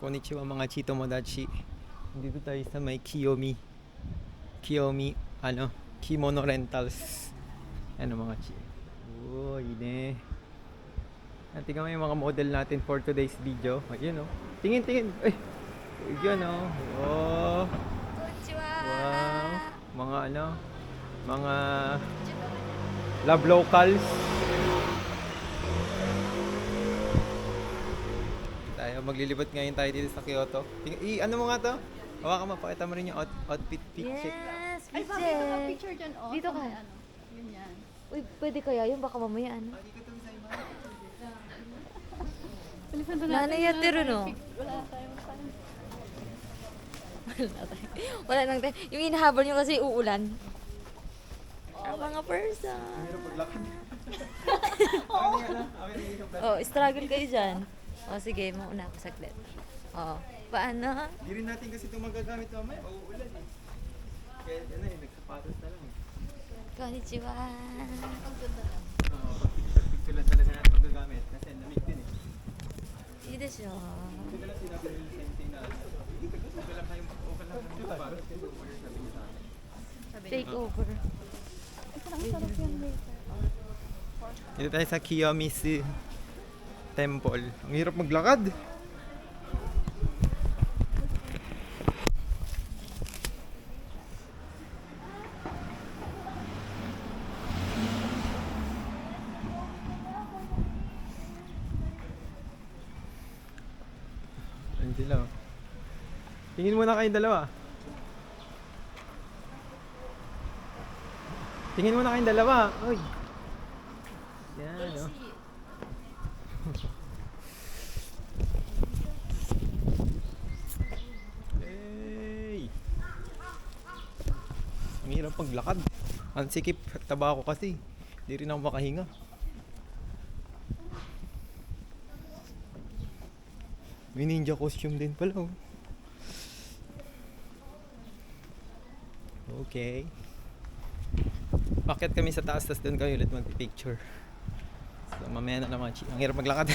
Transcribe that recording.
Konnichiwa mga Chito Modachi. Dito tayo sa may Kiyomi, Kimono Rentals. Ano mga chi. Uy, ne. Tingnan mo yung mga model natin for today's video. Ayun oh. Tingin. Ay. Ayun oh. Oh. Konnichiwa. Wow. Mga love locals. Maglilibot ngayon tayo dito sa Kyoto. Ano mo nga to? Hawakan mo, pakita mo rin yung outfit check. Yes, Ay, picture. bakit ka picture dyan, oh? Dito ka. Ano? Yun yan. Uy, pwede kaya yun? Baka mamaya ano. Nanay at tiro, no? Wala tayong time. Wala nang tayo. Yung inahabol nyo kasi uulan. Ang mga person. Oh, struggle kayo dyan. Oh, sige, mauna ako saglit. Oh, paano? Hindi rin natin kasi itong magagamit mamaya. Uulan eh. Kaya nagsapatos na lang eh. Konnichiwa. Pag-picture lang talaga natin magagamit. Kasi namig din eh. Hindi na siya. Hindi na lang sinabi ng sensei na okay lang kayo okay lang kayo sabi niya sa akin. Take over. Ang sarap yung later. Dito tayo sa Kiyomizu Temple. Ang hirap maglakad. Ayun sila. Oh. Tingin muna kayong dalawa. Tingin muna kayong dalawa. Oy. Yan, oh. Hey! Ang hirap paglakad. Ang sikip, taba ko kasi. Hindi rin ako makahinga. May ninja costume din pala. Oh. Okay. Bakit kami sa taas, tas doon kami ulit magpipicture. So mamaya na naman. Ang hirap maglakad.